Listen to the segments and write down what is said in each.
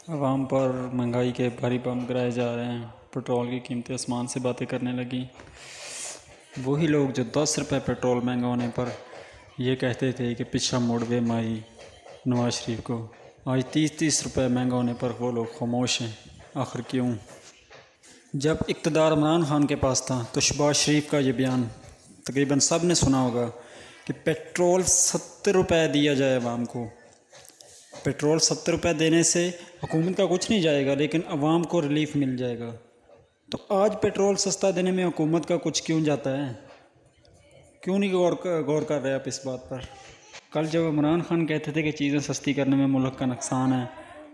عوام پر مہنگائی کے بھاری بم گرائے جا رہے ہیں، پٹرول کی قیمتیں آسمان سے باتیں کرنے لگیں۔ وہی لوگ جو 10 روپے پٹرول مہنگا ہونے پر یہ کہتے تھے کہ پیچھا موڑ دے مائی نواز شریف کو، آج 30 روپے مہنگا ہونے پر وہ لوگ خاموش ہیں۔ آخر کیوں؟ جب اقتدار عمران خان کے پاس تھا تو شہباز شریف کا یہ بیان تقریباً سب نے سنا ہوگا کہ پیٹرول 70 روپے دیا جائے عوام کو۔ پیٹرول 70 روپے دینے سے حکومت کا کچھ نہیں جائے گا، لیکن عوام کو ریلیف مل جائے گا۔ تو آج پیٹرول سستا دینے میں حکومت کا کچھ کیوں جاتا ہے؟ کیوں نہیں غور کر رہے آپ اس بات پر؟ کل جب عمران خان کہتے تھے کہ چیزیں سستی کرنے میں ملک کا نقصان ہے،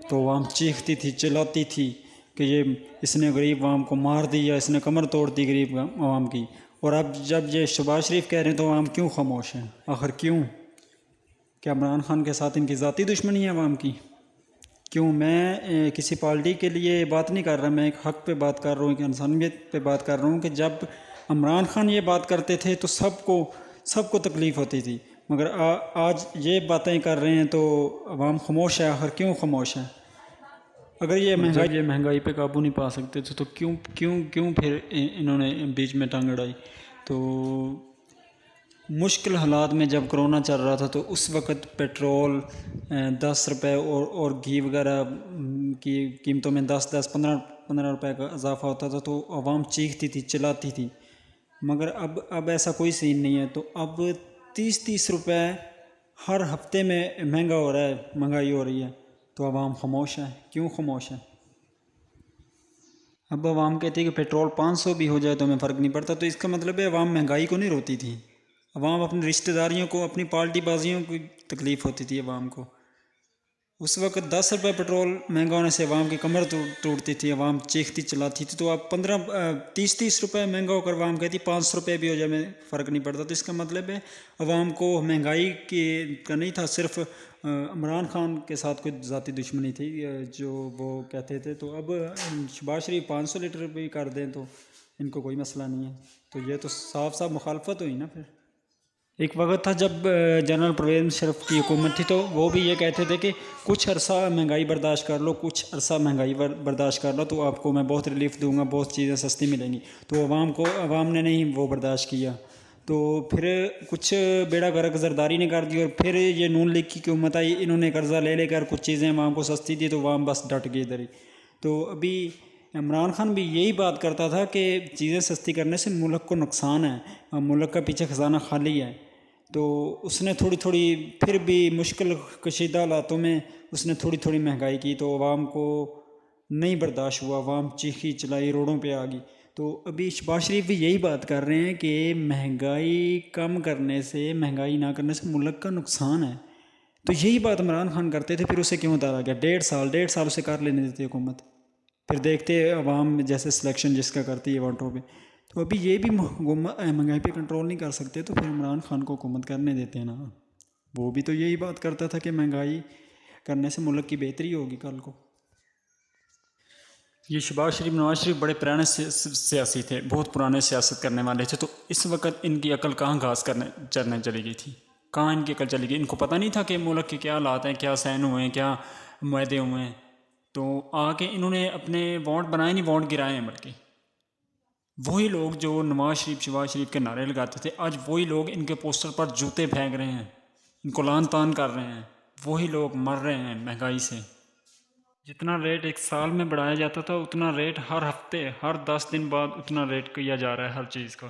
تو عوام چیختی تھی، چلاتی تھی کہ اس نے غریب عوام کو مار دیا، اس نے کمر توڑ دی غریب عوام کی۔ اور اب جب یہ شہباز شریف کہہ رہے ہیں تو عوام کیوں خاموش ہیں؟ آخر کیوں؟ کیا عمران خان کے ساتھ ان کی ذاتی دشمنی ہے عوام کی؟ کیوں؟ میں کسی پارٹی کے لیے بات نہیں کر رہا، میں ایک حق پہ بات کر رہا ہوں، ایک انسانیت پہ بات کر رہا ہوں کہ جب عمران خان یہ بات کرتے تھے تو سب کو تکلیف ہوتی تھی، مگر آج یہ باتیں کر رہے ہیں تو عوام خاموش ہے۔ آخر کیوں خاموش ہے؟ اگر یہ مہنگائی پہ قابو نہیں پا سکتے تھے تو کیوں پھر انہوں نے بیچ میں ٹانگ اڑائی؟ تو مشکل حالات میں جب کرونا چل رہا تھا تو اس وقت پیٹرول 10 روپے اور گھی وغیرہ کی قیمتوں میں 10-15 روپے کا اضافہ ہوتا تھا تو عوام چیختی تھی، چلاتی تھی، مگر اب ایسا کوئی سین نہیں ہے۔ تو اب 30 روپے ہر ہفتے میں مہنگا ہو رہا ہے، مہنگائی ہو رہی ہے، تو عوام خاموش ہے۔ کیوں خاموش ہے؟ اب عوام کہتی ہے کہ پیٹرول 500 بھی ہو جائے تو ہمیں فرق نہیں پڑتا، تو اس کا مطلب ہے عوام مہنگائی کو نہیں روتی تھی، عوام اپنی رشتہ داریوں کو، اپنی پارٹی بازیوں کی تکلیف ہوتی تھی عوام کو۔ اس وقت 10 روپے پیٹرول مہنگا ہونے سے عوام کی کمر ٹوٹتی تھی، عوام چیختی چلاتی تھی، تو اب 30 روپے مہنگا ہو کر عوام کہتی 500 روپے بھی ہو جائے میں فرق نہیں پڑتا۔ تو اس کا مطلب ہے عوام کو مہنگائی کا نہیں تھا، صرف عمران خان کے ساتھ کوئی ذاتی دشمنی تھی جو وہ کہتے تھے۔ تو اب شہباز شریف 500 لیٹر بھی کر دیں تو ان کو کوئی مسئلہ نہیں ہے، تو یہ تو صاف مخالفت ہوئی نا پھر۔ ایک وقت تھا جب جنرل پرویز مشرف کی حکومت تھی تو وہ بھی یہ کہتے تھے کہ کچھ عرصہ مہنگائی برداشت کر لو، کچھ عرصہ مہنگائی برداشت کر لو تو آپ کو میں بہت ریلیف دوں گا، بہت چیزیں سستی ملیں گی۔ تو عوام نے نہیں وہ برداشت کیا، تو پھر کچھ بیڑا غرق زرداری نے کر دی، اور پھر یہ نون لیگ کی حکومت آئی، انہوں نے قرضہ لے کر کچھ چیزیں عوام کو سستی دی تو عوام بس ڈٹ گئی ادھر ہی۔ تو ابھی عمران خان بھی یہی بات کرتا تھا کہ چیزیں سستی کرنے سے ملک کو نقصان ہے، ملک کا پیچھے خزانہ خالی ہے۔ تو اس نے تھوڑی پھر بھی مشکل کشیدہ حالاتوں میں اس نے تھوڑی مہنگائی کی تو عوام کو نہیں برداشت ہوا، عوام چیخی چلائی، روڈوں پہ آ گئی۔ تو ابھی شہباز شریف بھی یہی بات کر رہے ہیں کہ مہنگائی کم کرنے سے، مہنگائی نہ کرنے سے ملک کا نقصان ہے۔ تو یہی بات عمران خان کرتے تھے، پھر اسے کیوں اتارا گیا؟ 1.5 سال اسے کر لینے دیتی حکومت، پھر دیکھتے عوام جیسے سلیکشن جس کا کرتی ہے ووٹوں پہ۔ تو ابھی یہ بھی مہنگائی پہ کنٹرول نہیں کر سکتے تو پھر عمران خان کو حکومت کرنے دیتے ہیں نا۔ وہ بھی تو یہی بات کرتا تھا کہ مہنگائی کرنے سے ملک کی بہتری ہوگی کل کو۔ یہ شہباز شریف، نواز شریف بڑے پرانے سیاسی تھے، بہت پرانے سیاست کرنے والے تھے، تو اس وقت ان کی عقل کہاں گھاس چرنے چلی گئی تھی؟ کہاں ان کی عقل چلی گئی؟ ان کو پتہ نہیں تھا کہ ملک کے کیا حالات ہیں، کیا سین ہوئے ہیں، کیا معاہدے ہوئے ہیں؟ تو آ کے انہوں نے اپنے ووٹ بنائے نہیں، ووٹ گرائے ہیں۔ بلکہ وہی لوگ جو نواز شریف، شہباز شریف کے نعرے لگاتے تھے، آج وہی لوگ ان کے پوسٹر پر جوتے پھینک رہے ہیں، ان کو لعن طعن کر رہے ہیں۔ وہی لوگ مر رہے ہیں مہنگائی سے۔ جتنا ریٹ ایک سال میں بڑھایا جاتا تھا اتنا ریٹ ہر ہفتے، ہر 10 دن بعد اتنا ریٹ کیا جا رہا ہے ہر چیز کا۔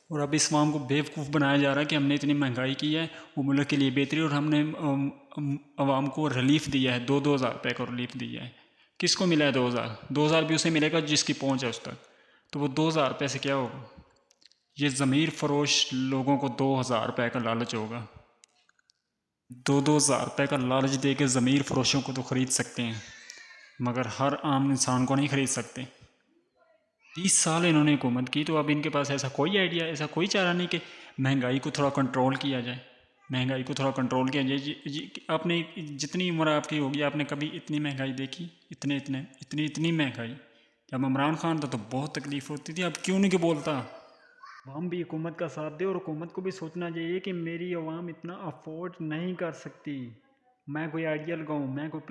اور اب اس عوام کو بیوقوف بنایا جا رہا ہے کہ ہم نے اتنی مہنگائی کی ہے، وہ ملک کے لیے بہتری، اور ہم نے عوام کو ریلیف دیا ہے، 2,000 روپے کا ریلیف دیا ہے۔ کس کو ملا ہے 2,000 بھی اسے ملے گا جس کی پہنچ ہے اس تک، تو وہ 2,000 روپے سے کیا ہوگا؟ یہ ضمیر فروش لوگوں کو 2,000 روپے کا لالچ ہوگا۔ 2,000 روپے کا لالچ دے کے ضمیر فروشوں کو تو خرید سکتے ہیں، مگر ہر عام انسان کو نہیں خرید سکتے۔ 30 سال انہوں نے حکومت کی، تو اب ان کے پاس ایسا کوئی آئیڈیا، ایسا کوئی چارہ نہیں کہ مہنگائی کو تھوڑا کنٹرول کیا جائے۔ مہنگائی کو تھوڑا کنٹرول کیا جائے۔ آپ نے جتنی عمر آپ کی ہوگی، آپ نے کبھی اتنی مہنگائی دیکھی؟ اتنی مہنگائی؟ جب عمران خان تھا تو بہت تکلیف ہوتی تھی، اب کیوں نہیں کہ بولتا؟ عوام بھی حکومت کا ساتھ دے، اور حکومت کو بھی سوچنا چاہیے کہ میری عوام اتنا افورڈ نہیں کر سکتی، میں کوئی آئیڈیا لگاؤں، میں کوئی